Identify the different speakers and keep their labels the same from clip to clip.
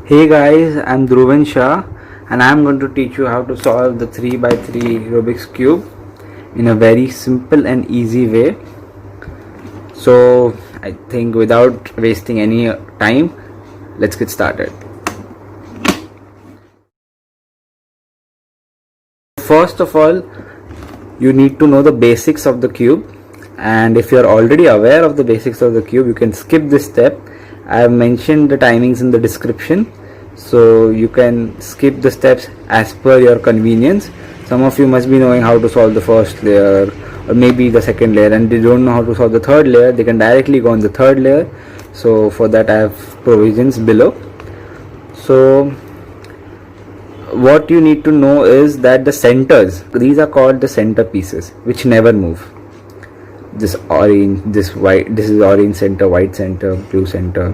Speaker 1: Hey guys, I'm Dhruvan Shah and I'm going to teach you how to solve the 3x3 Rubik's Cube in a very simple and easy way. So I think without wasting any time, let's get started. First of all, you need to know the basics of the cube, and if you're already aware of the basics of the cube, you can skip this step. I have mentioned the timings in the description, so you can skip the steps as per your convenience. Some of you must be knowing how to solve the first layer or maybe the second layer, and they don't know how to solve the third layer. They can directly go on the third layer. So for that I have provisions below. So what you need to know is that the centers, these are called the center pieces, which never move. This orange, this white, this is orange center, white center, blue center,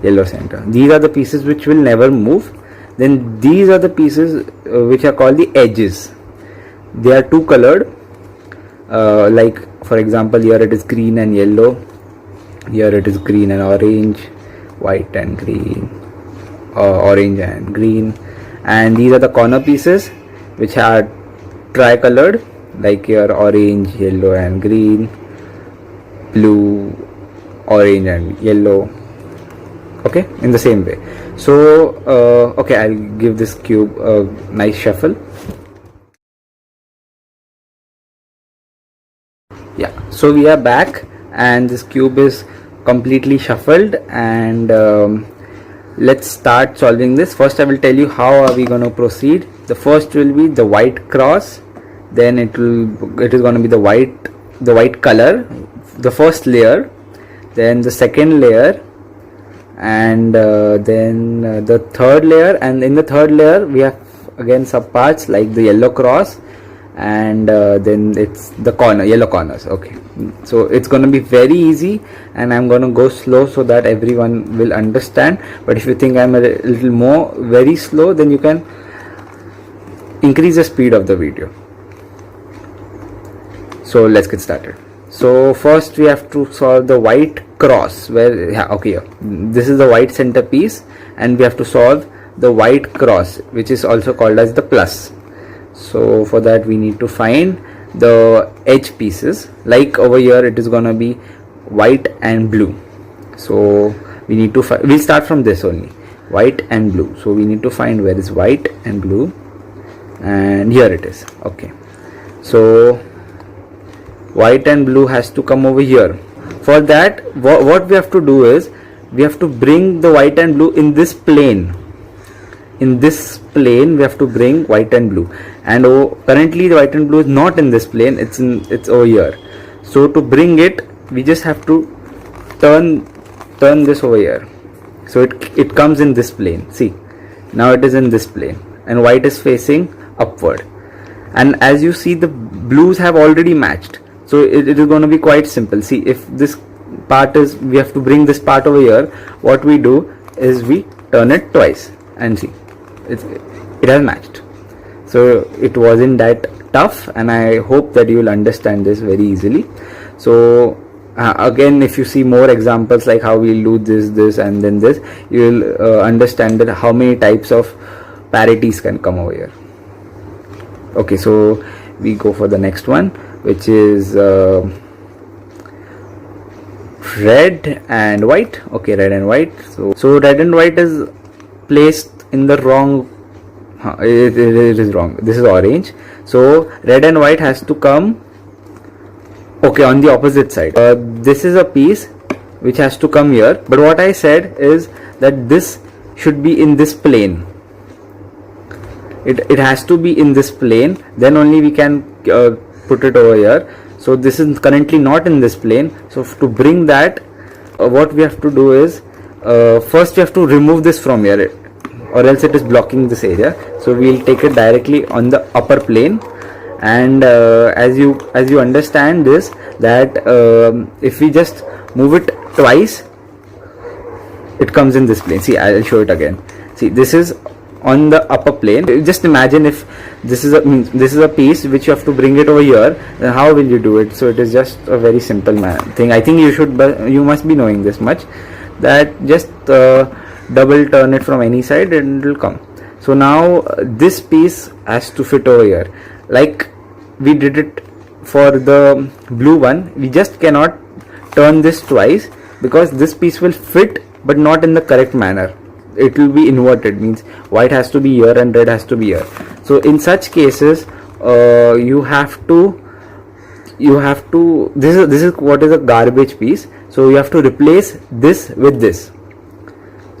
Speaker 1: yellow center. These are the pieces which will never move. Then these are the pieces which are called the edges. They are two colored, like for example here it is green and yellow, here it is green and orange, white and green, orange and green. And these are the corner pieces which are tricolored, like here orange, yellow and green, blue, orange and yellow. Okay, in the same way. So okay, I'll give this cube a nice shuffle. Yeah, so we are back and this cube is completely shuffled, and let's start solving this. First I will tell you how are we going to proceed. The first will be the white cross, then it is going to be the white color, the first layer, then the second layer, and then the third layer. And in the third layer we have again subparts like the yellow cross, and then it's the yellow corners. Okay, so it's going to be very easy and I'm going to go slow so that everyone will understand. But if you think I'm a little more very slow, then you can increase the speed of the video. So let's get started. So first we have to solve the white cross, where this is the white center piece, and we have to solve the white cross, which is also called as the plus. So for that we need to find the edge pieces. Like over here it is gonna be white and blue, so we need to we'll start from this only, white and blue. So we need to find where is white and blue, and here it is. Okay, so white and blue has to come over here. For that what we have to do is we have to bring the white and blue in this plane. In this plane we have to bring white and blue, and currently the white and blue is not in this plane, it's over here. So to bring it, we just have to turn this over here, so it comes in this plane. See, now it is in this plane and white is facing upward, and as you see the blues have already matched, so it is going to be quite simple. See, if this part is, we have to bring this part over here, what we do is we turn it twice and see it has matched. So it wasn't that tough, and I hope that you will understand this very easily. So again, if you see more examples like how we'll do this and then this, you will understand that how many types of parities can come over here. Okay, so we go for the next one, which is red and white. Okay, red and white. So red and white is placed in the wrong, it is wrong. This is orange, so red and white has to come on the opposite side. This is a piece which has to come here, but what I said is that this should be in this plane. It has to be in this plane, then only we can put it over here. So this is currently not in this plane, so to bring that, what we have to do is first we have to remove this from here, or else it is blocking this area. So we'll take it directly on the upper plane, and as you understand this, that if we just move it twice, it comes in this plane. See, I'll show it again. See, this is on the upper plane. Just imagine if this is a piece which you have to bring it over here, then how will you do it? So it is just a very simple thing. I think you must be knowing this much, that just double turn it from any side and it will come. So now this piece has to fit over here, like we did it for the blue one. We just cannot turn this twice because this piece will fit but not in the correct manner. It will be inverted, means white has to be here and red has to be here. So in such cases you have to this is what is a garbage piece. So you have to replace this with this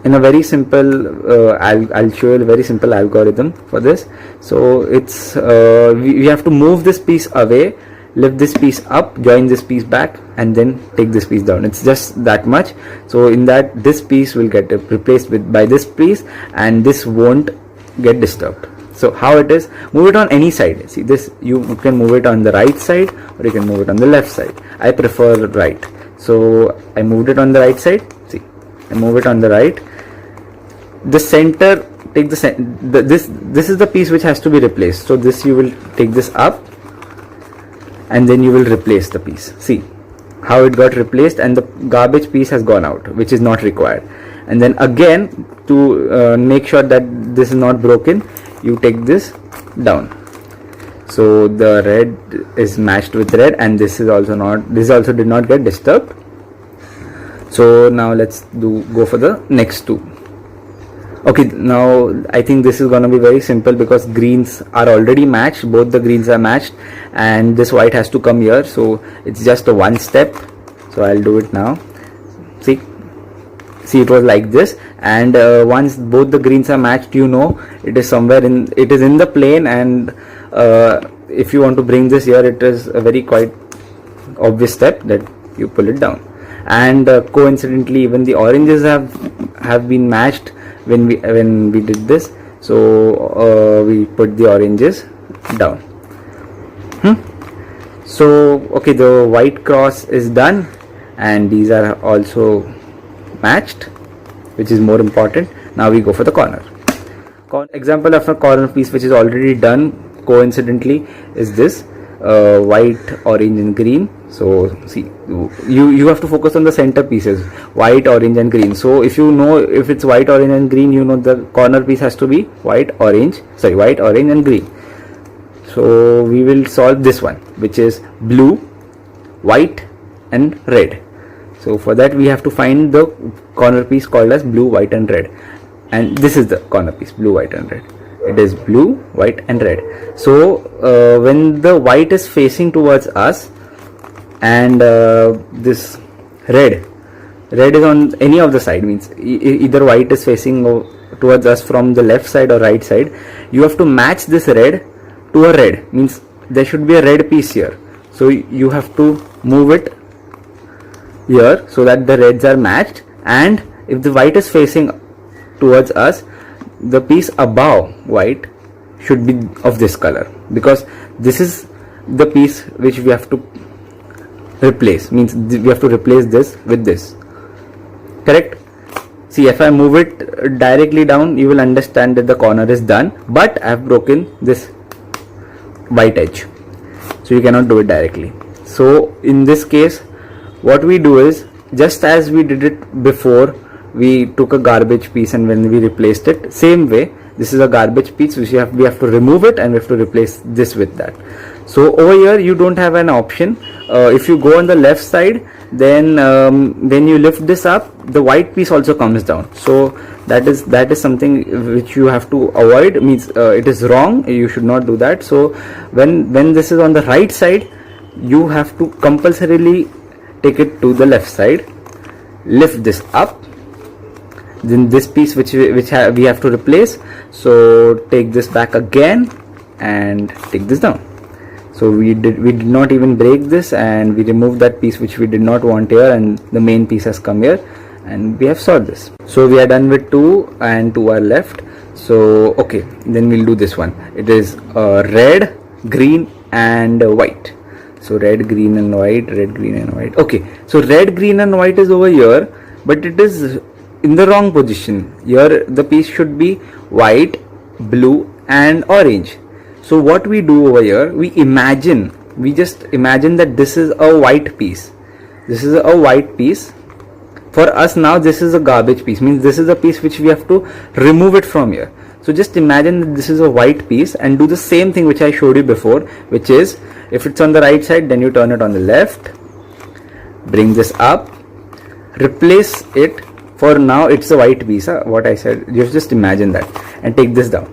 Speaker 1: in a very simple I'll show you a very simple algorithm for this. So it's we have to move this piece away, lift this piece up, join this piece back, and then take this piece down. It's just that much. So in that, this piece will get replaced by this piece and this won't get disturbed. So how it is, move it on any side. See this, you can move it on the right side or you can move it on the left side. I prefer right, so I moved it on the right side. See, I move it on the right. The center, take this is the piece which has to be replaced. So this, you will take this up and then you will replace the piece. See how it got replaced, and the garbage piece has gone out, which is not required. And then again, to make sure that this is not broken, you take this down. So the red is matched with red, and this is also not, this also did not get disturbed. So now let's go for the next two. Okay, now I think this is gonna be very simple because greens are already matched, both the greens are matched, and this white has to come here. So it's just a one step. So I'll do it now. See it was like this, and once both the greens are matched, you know it is somewhere in, it is in the plane, and if you want to bring this here, it is a very quite obvious step that you pull it down. And coincidentally, even the oranges have been matched when we did this. So we put the oranges down. So okay, the white cross is done, and these are also matched, which is more important. Now we go for the corner. Example of a corner piece which is already done coincidentally is this white, orange and green. So see, you have to focus on the center pieces, white, orange and green. So if you know, if it's white, orange and green, you know the corner piece has to be white, orange and green. So we will solve this one, which is blue, white and red. So for that, we have to find the corner piece called as blue, white and red, and this is the corner piece, blue, white and red. It is blue, white and red. So when the white is facing towards us, and this red is on any of the side, means either white is facing towards us from the left side or right side, you have to match this red to a red, means there should be a red piece here. So you have to move it here so that the reds are matched, and if the white is facing towards us, the piece above white should be of this color, because this is the piece which we have to replace, means we have to replace this with this, correct? See, if I move it directly down, you will understand that the corner is done, but I have broken this white edge, so you cannot do it directly. So in this case, what we do is, just as we did it before, we took a garbage piece and when we replaced it, same way, this is a garbage piece which we have to remove it and we have to replace this with that. So over here you don't have an option. If you go on the left side, then when you lift this up, the white piece also comes down. So that is something which you have to avoid, means it is wrong, you should not do that. So when this is on the right side, you have to compulsorily take it to the left side, lift this up, then this piece which we have to replace, so take this back again and take this down. So we did not even break this, and we removed that piece which we did not want here, and the main piece has come here, and we have solved this. So we are done with 2 and 2 are left. So okay, then we'll do this one. It is red, green and white. So red, green and white, red, green and white. Okay, so red, green and white is over here, but it is in the wrong position. Here the piece should be white, blue and orange. So what we do over here, we just imagine that this is a white piece. This is a white piece. For us now, this is a garbage piece, means this is a piece which we have to remove it from here. So just imagine that this is a white piece and do the same thing which I showed you before, which is if it's on the right side, then you turn it on the left, bring this up, replace it. For now it's a white piece, what I said, just imagine that, and take this down.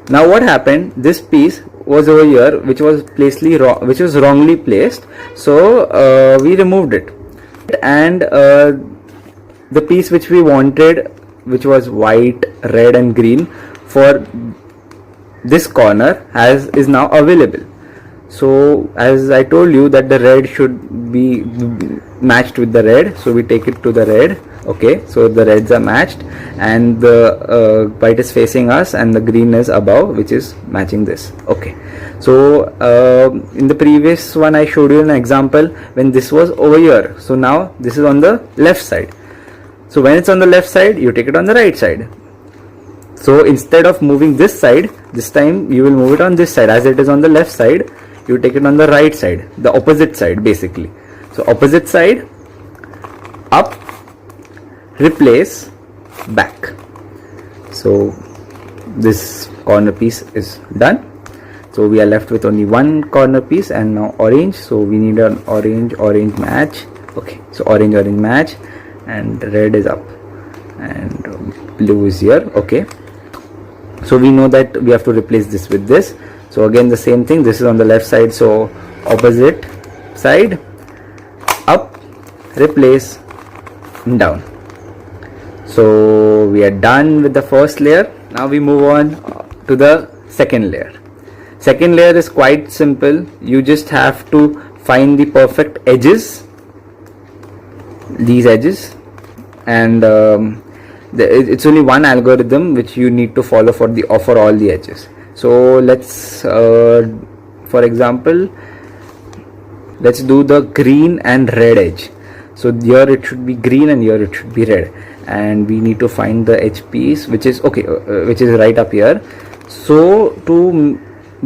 Speaker 1: Now what happened, this piece was over here which was wrongly placed, so we removed it, and the piece which we wanted, which was white, red and green for this corner, is now available. So as I told you that the red should be matched with the red, so we take it to the red. Okay, so the reds are matched, and the white is facing us and the green is above, which is matching this. Okay, so in the previous one I showed you an example when this was over here, so now this is on the left side. So when it's on the left side, you take it on the right side. So instead of moving this side, this time you will move it on this side. As it is on the left side, you take it on the right side, the opposite side basically. So opposite side, up, replace, back. So this corner piece is done. So we are left with only one corner piece, and now orange. So we need an orange match. Okay, so orange match, and red is up and blue is here. Okay, so we know that we have to replace this with this. So again the same thing, this is on the left side, so opposite side, up, replace, down. So we are done with the first layer. Now we move on to the second layer. Second layer is quite simple. You just have to find the perfect edges, these edges, and it's only one algorithm which you need to follow for all the edges. So let's for example, let's do the green and red edge. So here it should be green and here it should be red, and we need to find the edge piece which is which is right up here. So to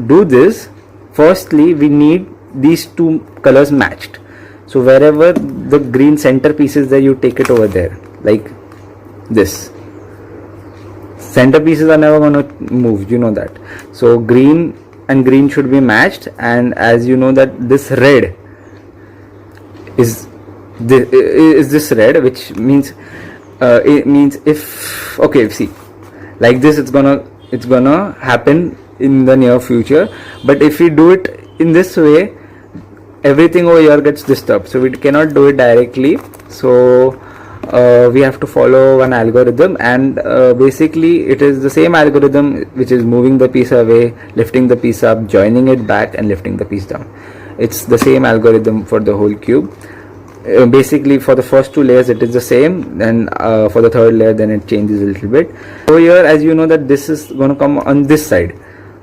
Speaker 1: do this, firstly we need these two colors matched. So wherever the green center piece is there, you take it over there, like this. Center pieces are never going to move, you know that. So green and green should be matched, and as you know that this red is this red, which means it means if, okay, see, like this it's gonna happen in the near future. But if we do it in this way, everything over here gets disturbed, so we cannot do it directly. So we have to follow an algorithm, and basically it is the same algorithm which is moving the piece away, lifting the piece up, joining it back, and lifting the piece down. It's the same algorithm for the whole cube. Basically for the first two layers it is the same, then for the third layer then it changes a little bit. Over here, as you know that this is going to come on this side.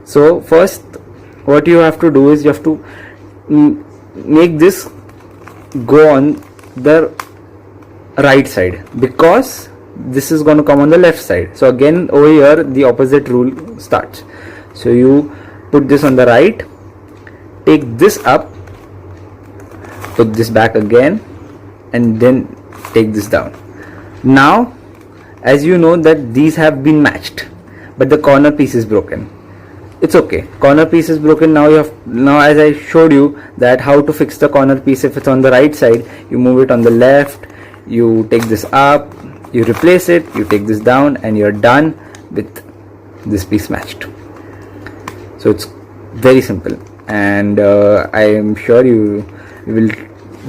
Speaker 1: So first what you have to do is you have to make this go on the right side, because this is going to come on the left side. So again over here the opposite rule starts. So you put this on the right, take this up, put this back again, and then take this down. Now as you know that these have been matched, but the corner piece is broken. It's okay, corner piece is broken. Now as I showed you that how to fix the corner piece, if it's on the right side, you move it on the left, you take this up, you replace it, you take this down, and you're done with this piece matched. So it's very simple, and I am sure you will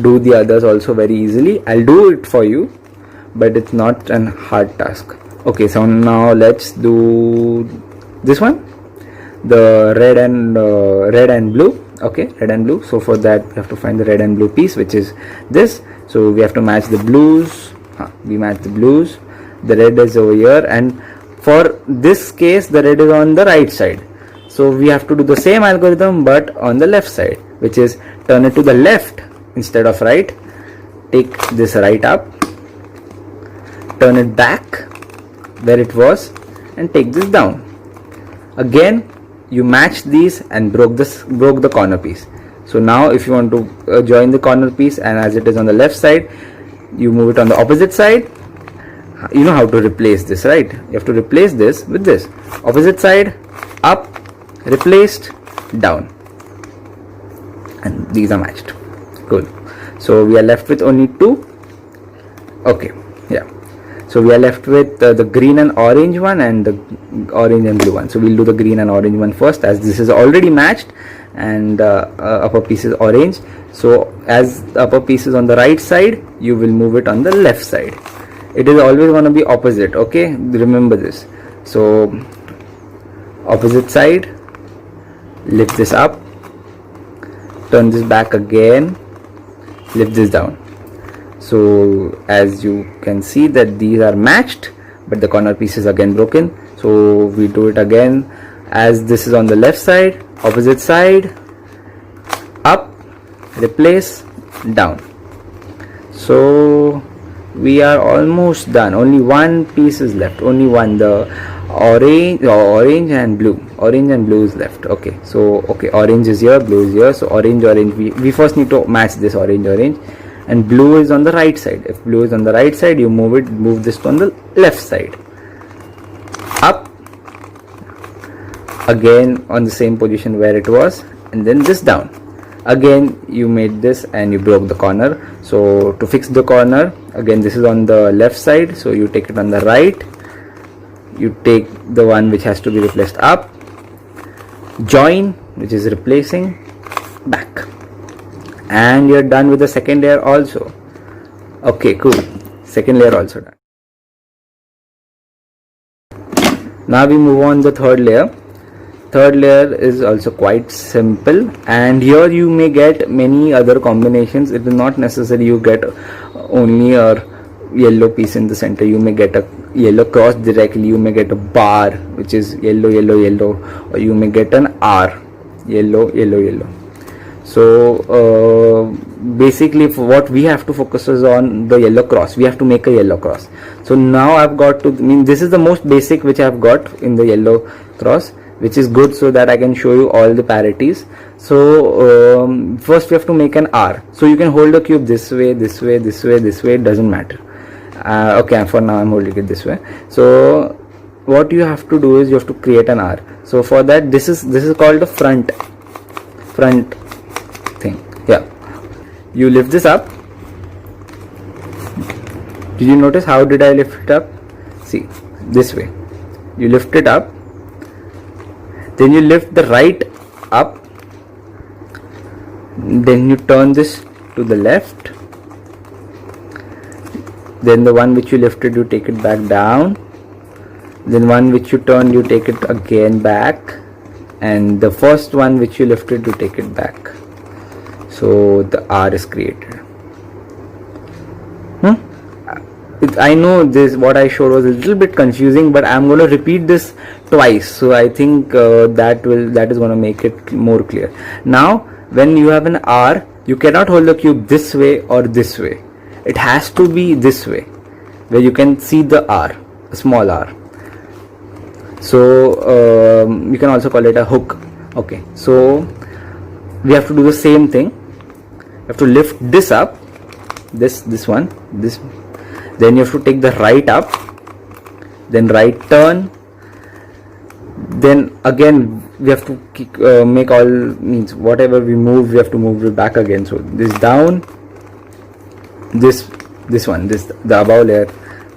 Speaker 1: do the others also very easily. I'll do it for you, but it's not an hard task. Okay, so now let's do this one, the red and blue. Okay, red and blue. So for that we have to find the red and blue piece, which is this. So we have to match the blues. We match the blues. The red is over here, and for this case the red is on the right side. So we have to do the same algorithm but on the left side, which is turn it to the left instead of right. Take this right up, turn it back where it was, and take this down. Again you match these and broke the corner piece. So now if you want to join the corner piece, and as it is on the left side, you move it on the opposite side. You know how to replace this, right? You have to replace this with this. Opposite side, up, replaced, down, and these are matched. Cool. So we are left with only 2. Okay, yeah. So we are left with the green and orange one and the orange and blue one. So we'll do the green and orange one first, as this is already matched, and upper piece is orange. So as the upper piece is on the right side, you will move it on the left side. It is always going to be opposite, okay? Remember this. So opposite side, lift this up, turn this back again, lift this down. So as you can see that these are matched, but the corner piece is again broken. So we do it again, as this is on the left side, opposite side, up, replace, down. So we are almost done. Only one piece is left, only one, the orange and blue. Orange and blue is left. Okay, so okay, orange is here, blue is here. So orange, we first need to match this orange, and blue is on the right side. If blue is on the right side, you move this on the left side, up, again on the same position where it was, and then this down. Again you made this and you broke the corner. So to fix the corner, again this is on the left side, so you take it on the right, you take the one which has to be replaced up, join, which is replacing, back, and you're done with the second layer also. Okay, cool. Second layer also done. Now we move on the third layer. Third layer is also quite simple, and here you may get many other combinations. It is not necessary you get only a yellow piece in the center. You may get a yellow cross directly, you may get a bar which is yellow, yellow, yellow, or you may get an R, yellow, yellow, yellow. So basically what we have to focus is on the yellow cross. We have to make a yellow cross. So now I've got to, this is the most basic which I've got in the yellow cross, which is good, so that I can show you all the parities. So first we have to make an R. So you can hold the cube this way, this way, this way, this way, it doesn't matter. Okay, for now I'm holding it this way. So what you have to do is you have to create an R. So for that, this is called the front thing. Yeah, you lift this up. Did you notice how did I lift it up? See, this way you lift it up, then you lift the right up, then you turn this to the left, then the one which you lifted you take it back down, then one which you turned you take it again back, and the first one which you lifted you take it back. So the R is created. I know this what I showed was a little bit confusing, but I'm going to repeat this twice, so I think that is going to make it more clear. Now when you have an R, you cannot hold the cube this way or this way. It has to be this way, where you can see the R, a small R. So you can also call it a hook. Okay, so we have to do the same thing. You have to lift this up, this one, this. Then you have to take the right up, then right turn, then again we have to make all, means whatever we move we have to move it back again. So this down, this one, the above layer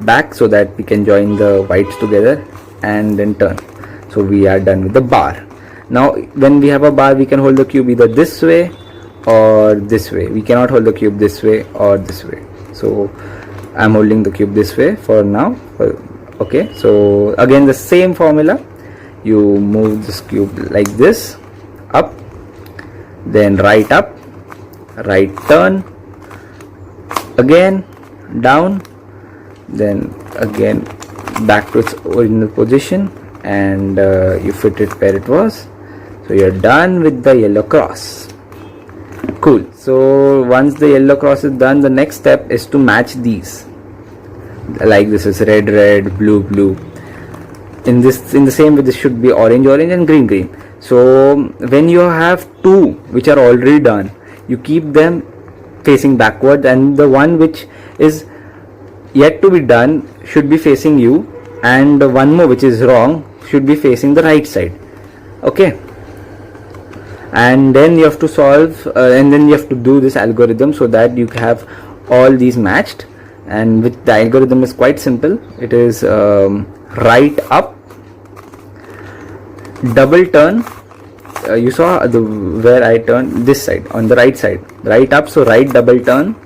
Speaker 1: back, so that we can join the whites together, and then turn. So we are done with the bar. Now when we have a bar, we can hold the cube either this way or this way. We cannot hold the cube this way or this way. So I'm holding the cube this way for now. Okay, so again the same formula. You move this cube like this, up, then right up, right turn, again down, then again back to its original position, and you fit it where it was. So you're done with the yellow cross. Cool. So once the yellow cross is done, the next step is to match these. Like this is red, red, blue, blue. In the same way, this should be orange, orange, and green, green. So when you have two which are already done, you keep them facing backward, and the one which is yet to be done should be facing you, and one more which is wrong should be facing the right side. Okay, and then you have to solve and then you have to do this algorithm so that you have all these matched. And with the algorithm is quite simple. It is right up, double turn. You saw where I turned this side on the right side, right up, so right double turn,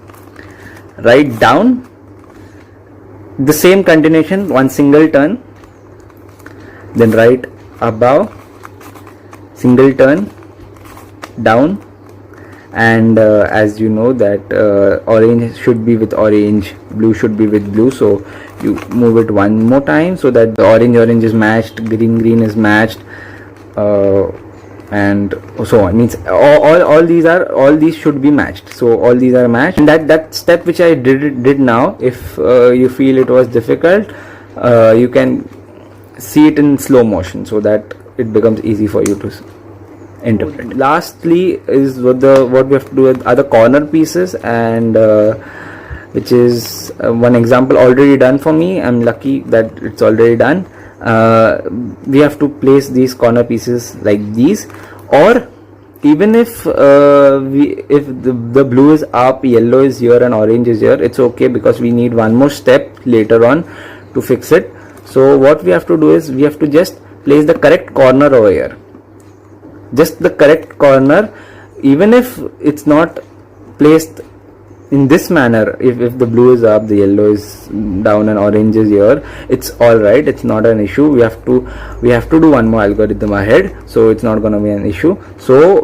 Speaker 1: right down, the same continuation, one single turn, then right above, single turn, down, and as you know that orange should be with orange, blue should be with blue, so you move it one more time so that the orange is matched, green is matched, and so on. Means all these should be matched, so all these are matched. And that step which I did now, if you feel it was difficult, you can see it in slow motion so that it becomes easy for you to interpret. Lastly is what we have to do with other corner pieces, and which is one example already done for me. I'm lucky that it's already done. We have to place these corner pieces like these, or even if the blue is up, yellow is here and orange is here, it's okay, because we need one more step later on to fix it. So what we have to do is we have to just place the correct corner over here, just the correct corner. Even if it's not placed in this manner, if the blue is up, the yellow is down and orange is here, it's all right, it's not an issue. We have to do one more algorithm ahead, so it's not going to be an issue. So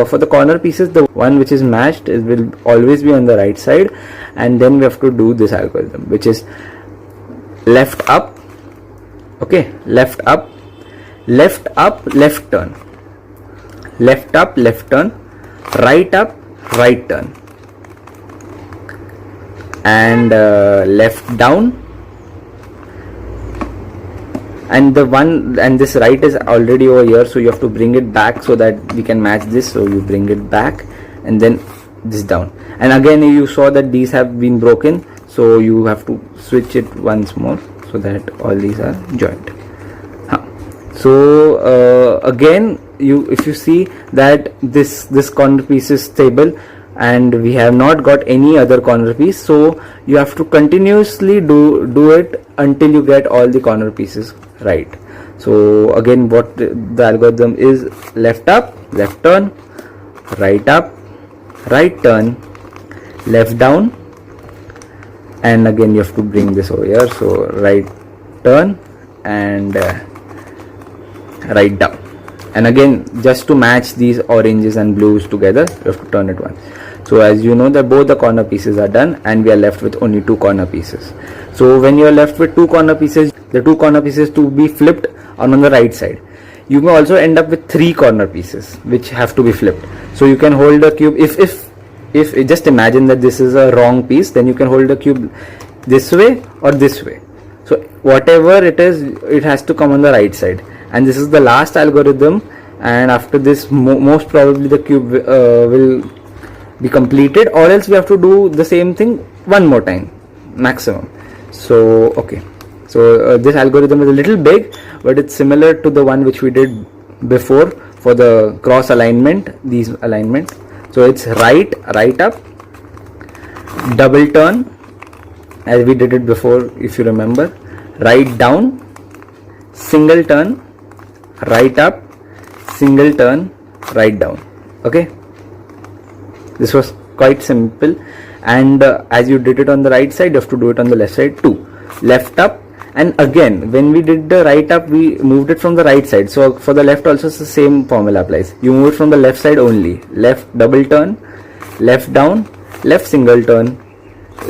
Speaker 1: for the corner pieces, the one which is matched will always be on the right side, and then we have to do this algorithm, which is left up, okay, left up, left up, left turn, left up, left turn, right up, right turn, and left down, and this right is already over here, so you have to bring it back so that we can match this. So you bring it back and then this down, and again you saw that these have been broken, so you have to switch it once more so that all these are joined. So again, if you see that this corner piece is stable and we have not got any other corner piece, so you have to continuously do it until you get all the corner pieces right. So again, what the algorithm is: left up, left turn, right up, right turn, left down, and again you have to bring this over here, so right turn and right down. And again, just to match these oranges and blues together, you have to turn it once. So as you know that both the corner pieces are done, and we are left with only two corner pieces. So when you are left with two corner pieces, the two corner pieces to be flipped on the right side. You may also end up with three corner pieces which have to be flipped. So you can hold the cube, if just imagine that this is a wrong piece, then you can hold the cube this way or this way. So whatever it is, it has to come on the right side. And this is the last algorithm, and after this most probably the cube will be completed, or else we have to do the same thing one more time maximum. So okay, so this algorithm is a little big, but it's similar to the one which we did before for the cross alignment, these alignment. So it's right up, double turn as we did it before, if you remember, right down, single turn, right up, single turn, right down. Okay, this was quite simple, and as you did it on the right side, you have to do it on the left side too. Left up, and again when we did the right up, we moved it from the right side, so for the left also the same formula applies. You move it from the left side only. Left double turn, left down, left single turn,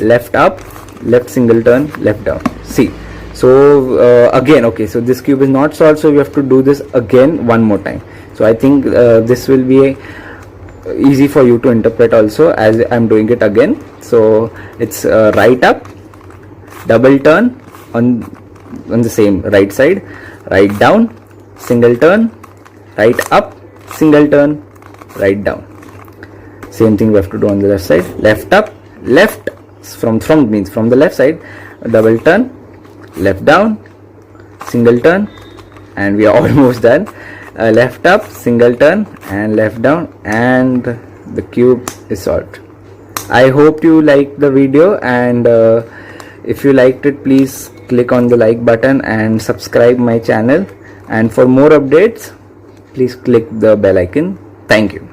Speaker 1: left up, left single turn, left down. See, so again, okay, so this cube is not solved, so we have to do this again one more time. So I think this will be easy for you to interpret also, as I'm doing it again. So it's right up, double turn on the same right side, right down, single turn, right up, single turn, right down. Same thing we have to do on the left side. Left up, left from means from the left side, double turn, left down, single turn, and we are almost done. Left up, single turn, and left down, and the cube is solved. I hope you liked the video, and if you liked it, please click on the like button and subscribe my channel, and for more updates please click the bell icon. Thank you.